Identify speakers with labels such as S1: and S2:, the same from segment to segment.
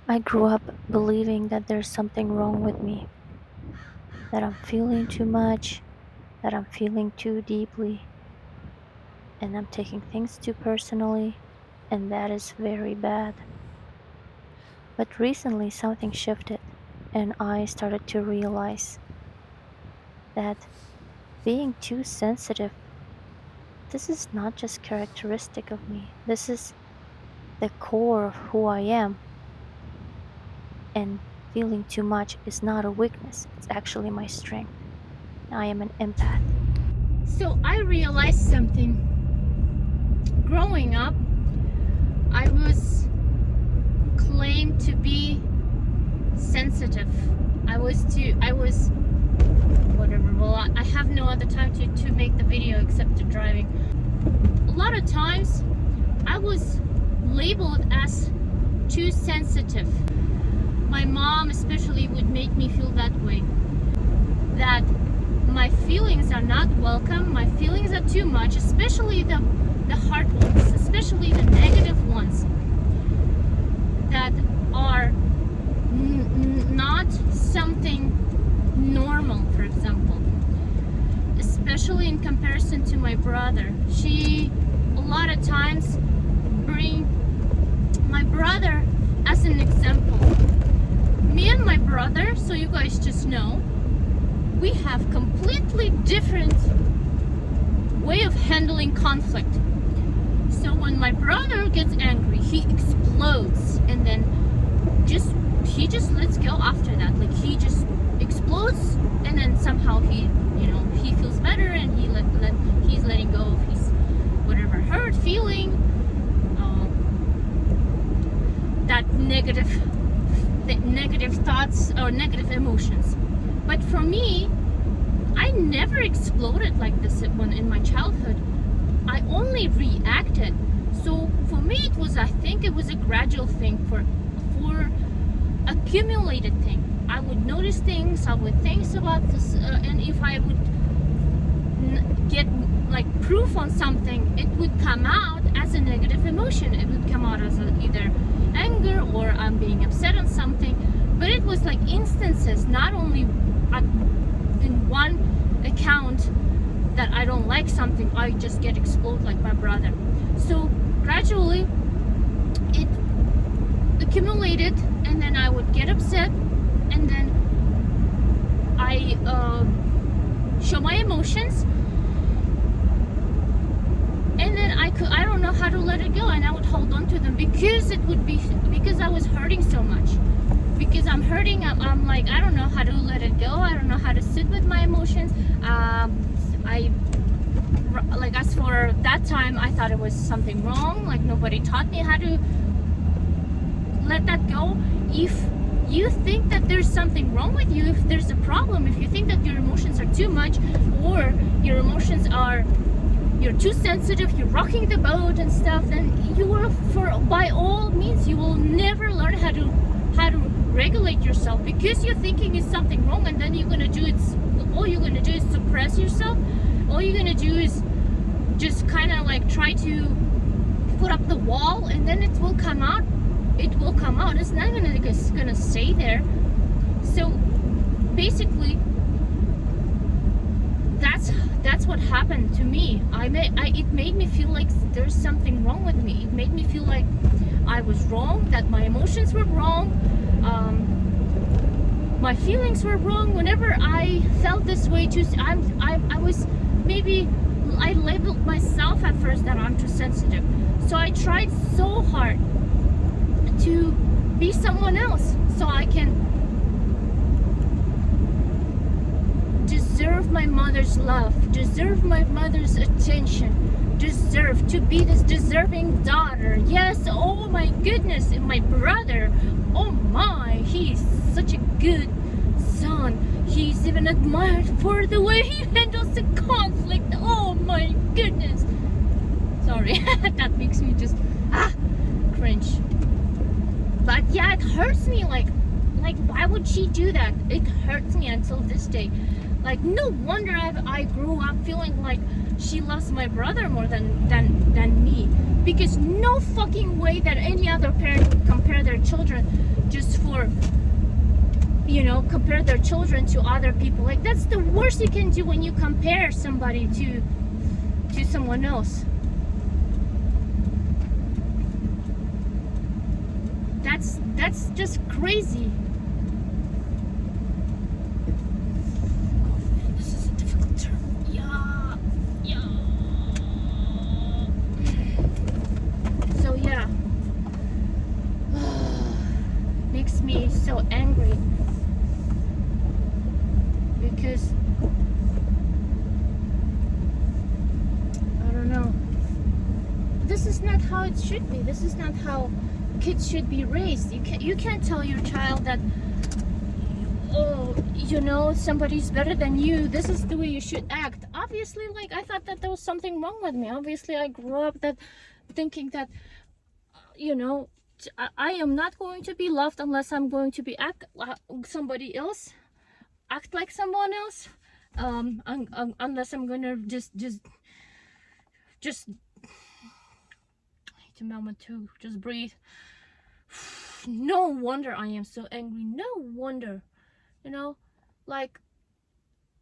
S1: I grew up believing that there's something wrong with me, that I'm feeling too much, that I'm feeling too deeply, and I'm taking things too personally, and that is very bad. But recently something shifted, and I started to realize that being too sensitive, this is not just characteristic of me. This is the core of who I am, and feeling too much is not a weakness. It's actually my strength. I am an empath.
S2: So I realized something. Growing up, I was claimed to be sensitive. I was whatever. Well, I have no other time to make the video except to driving. A lot of times I was labeled as too sensitive. My mom especially would make me feel that way. That my feelings are not welcome, my feelings are too much, especially the hard ones, especially the negative ones that are not something normal, for example. Especially in comparison to my brother. She a lot of times bring my brother as an example. Me and my brother, so you guys just know, we have completely different way of handling conflict. So when my brother gets angry, he explodes, and then he just lets go after that. Like, he just explodes, and then somehow he feels better, and he's letting go of his whatever hurt feeling, that negative thoughts or negative emotions. But for me, I never exploded like this in my childhood. I only reacted. So for me, I think it was a gradual thing, for accumulated thing. I would notice things, I would think about this, and if I would get like proof on something, it would come out as a negative emotion. It would come out as either anger or I'm being upset on something. But it was like instances, not only in one account that I don't like something, I just get explode like my brother. So gradually it accumulated, and then I would get upset, and then I show my emotions, and then I don't know how to let it go, and I would hold on to them because I was hurting so much. Because I'm hurting, I'm like, I don't know how to let it go. I don't know how to sit with my emotions. As for that time, I thought it was something wrong. Like, nobody taught me how to let that go. If you think that there's something wrong with you, if there's a problem, if you think that your emotions are too much, or your emotions you're too sensitive, you're rocking the boat and stuff, then by all means, you will never learn how to regulate yourself, because you're thinking is something wrong, and then all you're gonna do is suppress yourself. All you're gonna do is just kind of like try to put up the wall, and then it will come out. It's not gonna stay there. So basically, that's what happened to me. It made me feel like there's something wrong with me. It made me feel like I was wrong, that my emotions were wrong, my feelings were wrong. Whenever I felt this way too, I labeled myself at first that I'm too sensitive. So I tried so hard to be someone else, so I can deserve my mother's love, deserve my mother's attention, deserve to be this deserving daughter. Yes, oh my goodness, and my brother, oh my, he's such a good son. He's even admired for the way he handles the conflict. Oh my goodness. Sorry, that makes me just cringe. But yeah, it hurts me. Like why would she do that? It hurts me until this day. Like, no wonder I grew up feeling like she loves my brother more than me. Because no fucking way that any other parent would compare their children just for, compare their children to other people. Like, that's the worst you can do when you compare somebody to someone else. That's just crazy. This is a difficult term. Yeah, yeah. So yeah, makes me so angry because I don't know. This is not how it should be. This is not how kids should be raised. You can't tell your child that, oh, somebody's better than you, this is the way you should act. Obviously, like, I thought that there was something wrong with me. Obviously, I grew up that thinking that, I am not going to be loved unless I'm going to be somebody else, act like someone else, unless I'm gonna just take a moment to just breathe. No wonder I am so angry. No wonder, like,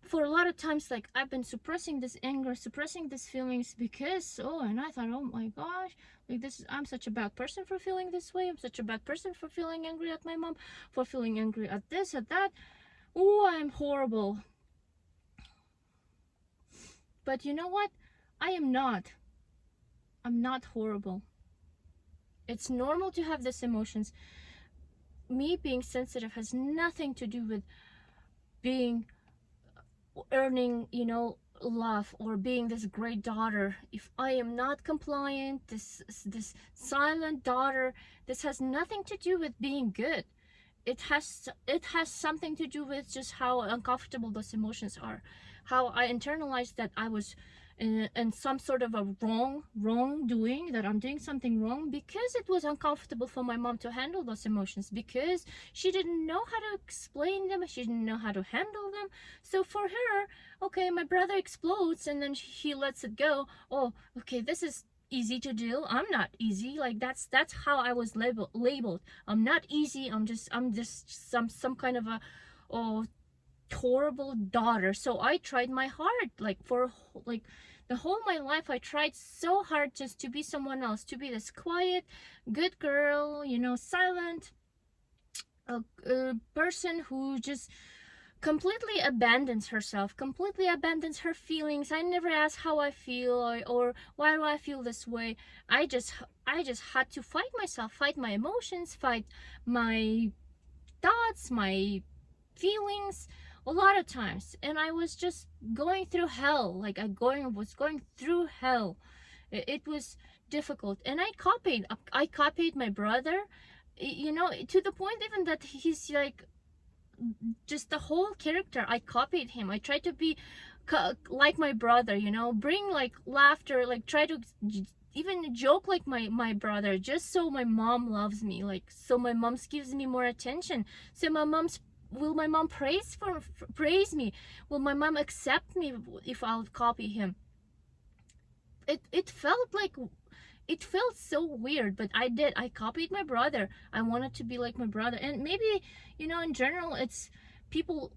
S2: for a lot of times, like, I've been suppressing this anger, suppressing these feelings because, and I thought, oh my gosh, like, I'm such a bad person for feeling this way. I'm such a bad person for feeling angry at my mom, for feeling angry at this, at that. Oh, I'm horrible. But you know what? I'm not horrible. It's normal to have these emotions. Me being sensitive has nothing to do with earning, love, or being this great daughter. If I am not compliant, this silent daughter, this has nothing to do with being good. It has something to do with just how uncomfortable those emotions are, how I internalized that I was in some sort of a wrongdoing, that I'm doing something wrong, because it was uncomfortable for my mom to handle those emotions, because she didn't know how to explain them, she didn't know how to handle them. So for her, okay, my brother explodes and then he lets it go. Oh, okay, this is easy to do. I'm not easy. Like, that's how I was labeled. I'm not easy. I'm just some kind of a, oh, horrible daughter. So I tried my hard, like, for like the whole my life, I tried so hard just to be someone else, to be this quiet good girl, silent, a person who just completely abandons herself, completely abandons her feelings. I never ask how I feel, or why do I feel this way. I just had to fight myself, fight my emotions, fight my thoughts, my feelings, a lot of times. And I was just going through hell. Like, was going through hell. It was difficult. And I copied my brother, to the point even that he's like, just the whole character, I copied him. I tried to be like my brother, bring like laughter, like try to even joke like my brother, just so my mom loves me, like, so my mom gives me more attention, so will my mom praise me, will my mom accept me if I'll copy him. It felt so weird, but I copied my brother. I wanted to be like my brother. And maybe, in general, it's people,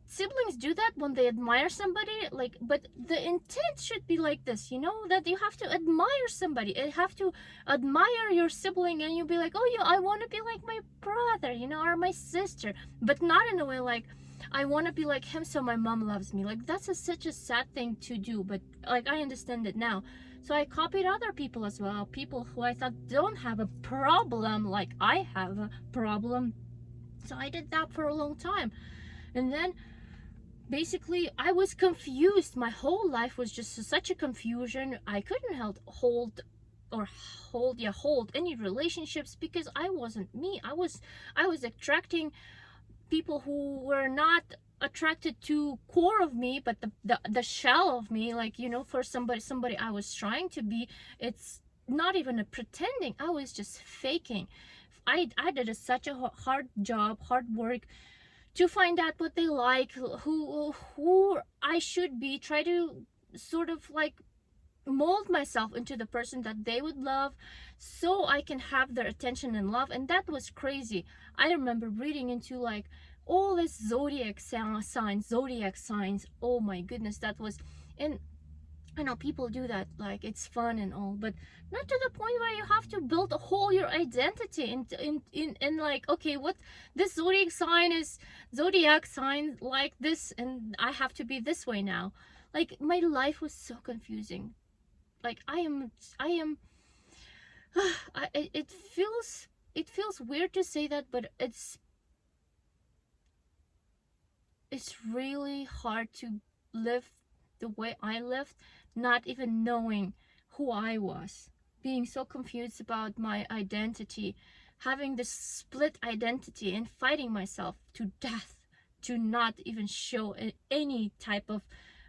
S2: siblings do that when they admire somebody, like, but the intent should be like this, that you have to admire somebody, you have to admire your sibling, and you'll be like, oh yeah, I want to be like my brother, or my sister, but not in a way like, I want to be like him so my mom loves me. Like, that's such a sad thing to do, but like, I understand it now. So I copied other people as well, people who I thought don't have a problem like I have a problem. So I did that for a long time. And then basically I was confused. My whole life was just such a confusion. I couldn't hold any relationships because I wasn't me. I was attracting people who were not attracted to core of me, but the shell of me, like, for somebody I was trying to be. It's not even a pretending, I was just faking. I did such a hard job, hard work, to find out what they like, who I should be, try to sort of like mold myself into the person that they would love, so I can have their attention and love. And that was crazy. I remember reading into like all this zodiac signs. Oh my goodness, that was. And I know people do that, like it's fun and all, but not to the point where you have to build a whole your identity in like, okay, what this zodiac sign like this, and I have to be this way now. Like my life was so confusing. Like I am it feels weird to say that, but it's really hard to live the way I lived, not even knowing who I was, being so confused about my identity, having this split identity, and fighting myself to death to not even show any type of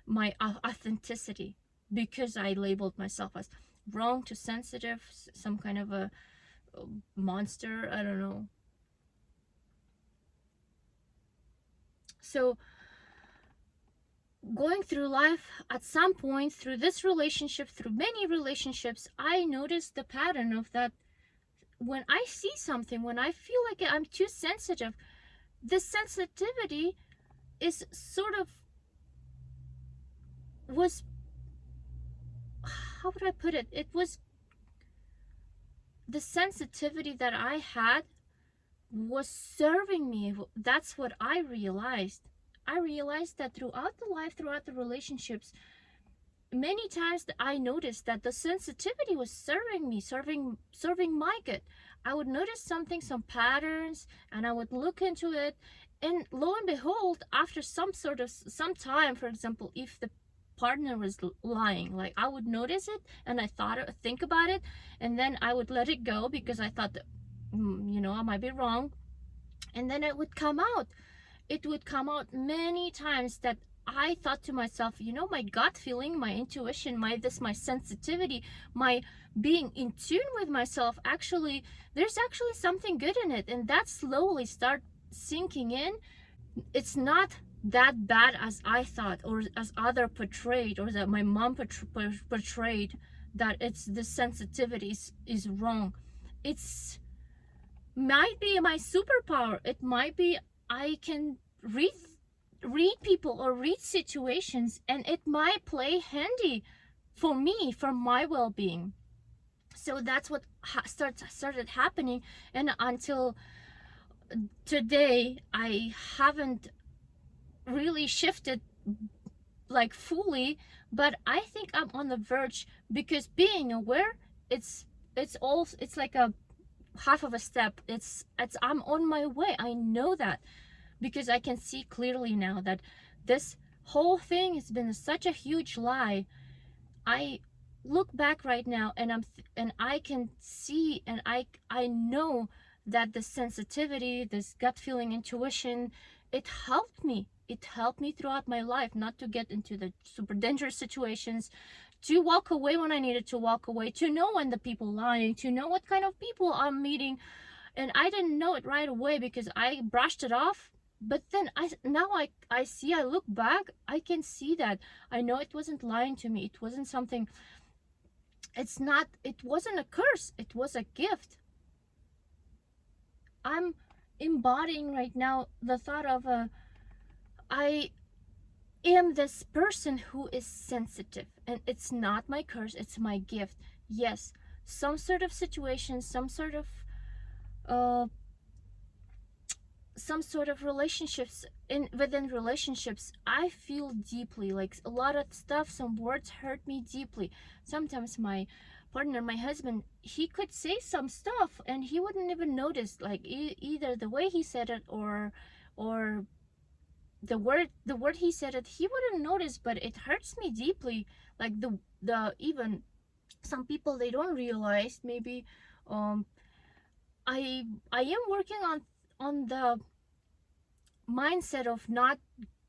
S2: my authenticity, because I labeled myself as wrong, too sensitive, some kind of a monster, I don't know. So going through life, at some point through this relationship, through many relationships, I noticed the pattern of that. When I see something, when I feel like I'm too sensitive, this sensitivity is sort of was, how would I put it, it was the sensitivity that I had was serving me. That's what I realized. I realized that throughout the life, throughout the relationships, many times I noticed that the sensitivity was serving me, serving my good. I would notice something, some patterns, and I would look into it, and lo and behold, after some time, for example, if the partner was lying, like I would notice it and I think about it, and then I would let it go because I thought that, I might be wrong, and then it would come out many times that I thought to myself, my gut feeling, my intuition, my sensitivity, my being in tune with myself, actually, there's actually something good in it. And that slowly start sinking in. It's not that bad as I thought, or as other portrayed, or that my mom portrayed, that it's the sensitivity is wrong. It's might be my superpower. It might be I can read people or read situations, and it might play handy for me, for my well-being. So that's what started happening, and until today I haven't really shifted like fully, but I think I'm on the verge, because being aware, it's like a half of a step. It's I'm on my way. I know that, because I can see clearly now that this whole thing has been such a huge lie. I look back right now, and and I can see, and I know that the sensitivity, this gut feeling, intuition, it helped me throughout my life not to get into the super dangerous situations, to walk away when I needed to walk away, to know when the people lying, to know what kind of people I'm meeting. And I didn't know it right away because I brushed it off. But then I look back, I can see that I know it wasn't lying to me. It wasn't something, it wasn't a curse, it was a gift. I'm embodying right now the thought of I am this person who is sensitive, and it's not my curse, it's my gift. Yes, some sort of situation, uh relationships, within relationships, I feel deeply, like a lot of stuff, some words hurt me deeply. Sometimes my partner, my husband, he could say some stuff and he wouldn't even notice, like either the way he said it, or the word he said it, he wouldn't notice, but it hurts me deeply. Like the even some people, they don't realize, maybe, um I am working on the mindset of not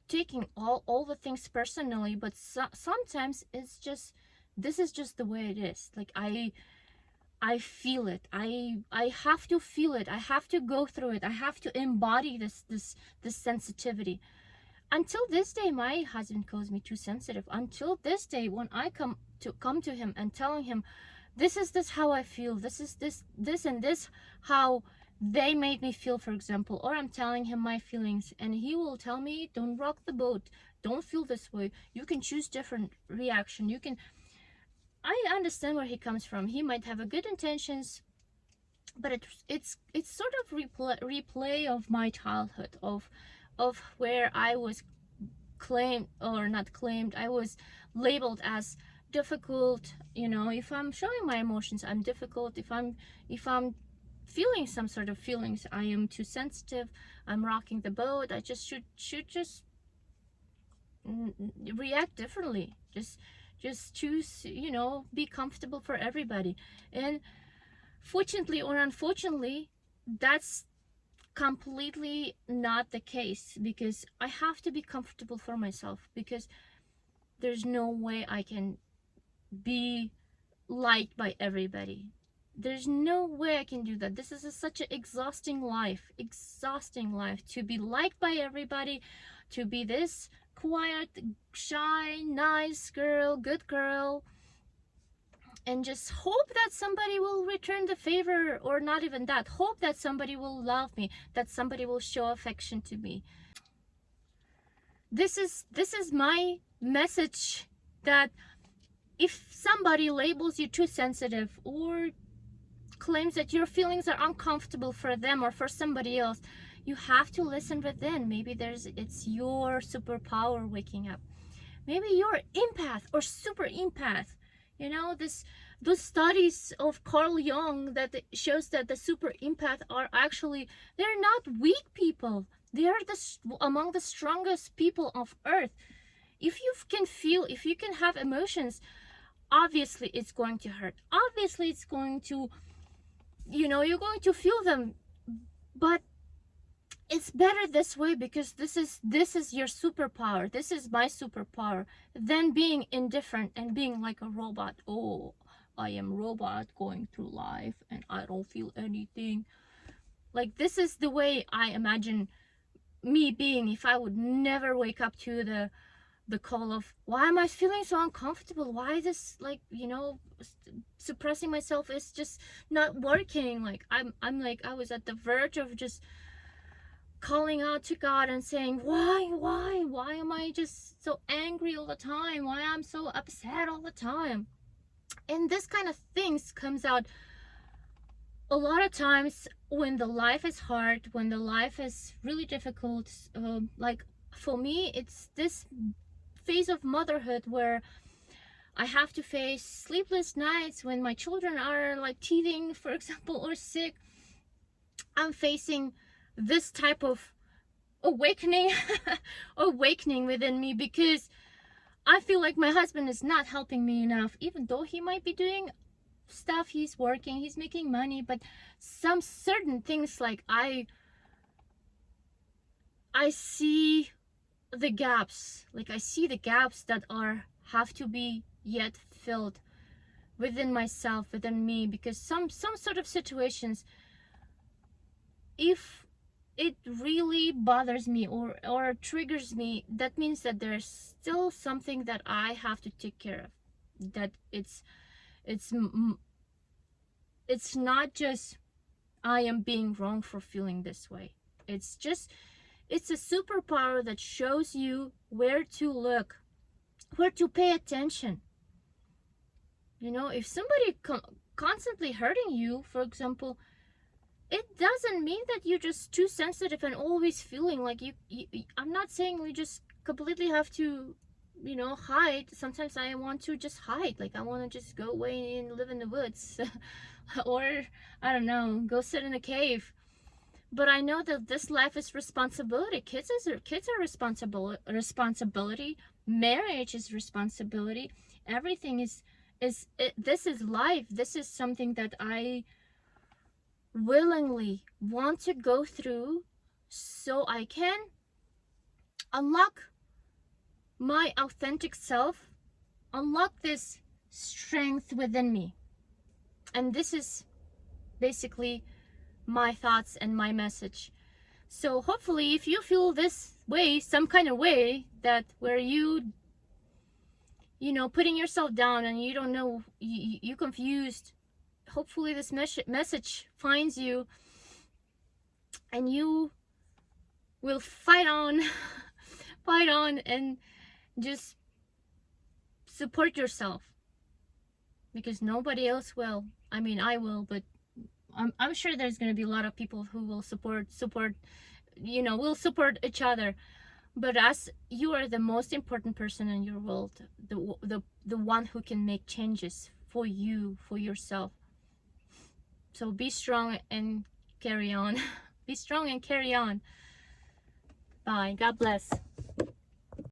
S2: taking all the things personally, but sometimes it's just, this is just the way it is. Like I feel it. I have to feel it. I have to go through it. I have to embody this sensitivity. until this day, my husband calls me too sensitive. Until this day, when I come to him and telling him, this how I feel, this is this and this how they made me feel, for example, or I'm telling him my feelings, and he will tell me, don't rock the boat, don't feel this way, you can choose different reaction, you can. I understand where he comes from. He might have a good intentions, but it's sort of replay of my childhood, of where I was claimed, or not claimed, I was labeled as difficult. You know, if I'm showing my emotions, I'm difficult. If I'm feeling some sort of feelings, I am too sensitive, I'm rocking the boat, I just should just react differently, just choose, you know, be comfortable for everybody. And fortunately or unfortunately, that's completely not the case, because I have to be comfortable for myself, because there's no way I can be liked by everybody. There's no way I can do that. This is such an exhausting life to be liked by everybody, to be this quiet, shy, nice girl, good girl, and just hope that somebody will return the favor, or not even that, hope that somebody will love me, that somebody will show affection to me. This is my message, that if somebody labels you too sensitive, or claims that your feelings are uncomfortable for them or for somebody else, you have to listen within. Maybe it's your superpower waking up. Maybe you're empath or super empath. You know, those studies of Carl Jung that shows that the super empath are actually, they're not weak people. They are among the strongest people of earth. If you can feel, if you can have emotions, obviously it's going to hurt, obviously it's going to, you know, you're going to feel them, but it's better this way, because this is your superpower, this is my superpower, than being indifferent and being like a robot. Oh, I am robot going through life and I don't feel anything. Like, this is the way I imagine me being if I would never wake up to the call of, why am I feeling so uncomfortable, why this, like, you know, suppressing myself is just not working. Like, I'm like, I was at the verge of just calling out to God and saying, why am I just so angry all the time, why I'm so upset all the time. And this kind of things comes out a lot of times when the life is hard, when the life is really difficult. Like, for me, it's this phase of motherhood where I have to face sleepless nights when my children are like teething, for example, or sick. I'm facing this type of awakening awakening within me, because I feel like my husband is not helping me enough, even though he might be doing stuff, he's working, he's making money, but some certain things, like I see the gaps, like I see the gaps that are have to be yet filled within myself, within me, because some sort of situations, if it really bothers me or triggers me, that means that there's still something that I have to take care of, that it's it's not just I am being wrong for feeling this way. It's just, it's a superpower that shows you where to look, where to pay attention. You know, if somebody constantly hurting you, for example, it doesn't mean that you're just too sensitive and always feeling like I'm not saying we just completely have to, you know, hide. Sometimes I want to just hide, like I want to just go away and live in the woods or I don't know, go sit in a cave. But I know that this life is responsibility. Kids are responsibility. Marriage is responsibility. Everything this is life. This is something that I willingly want to go through, so I can unlock my authentic self, unlock this strength within me. And this is basically my thoughts and my message. So hopefully, if you feel this way, some kind of way, that where you know, putting yourself down and you don't know, you confused, hopefully this message finds you and you will fight on fight on and just support yourself, because nobody else will. I mean, I will, but I'm sure there's going to be a lot of people who will support, you know, will support each other. But as you are the most important person in your world, the one who can make changes for you, for yourself. So be strong and carry on. Be strong and carry on. Bye. God bless.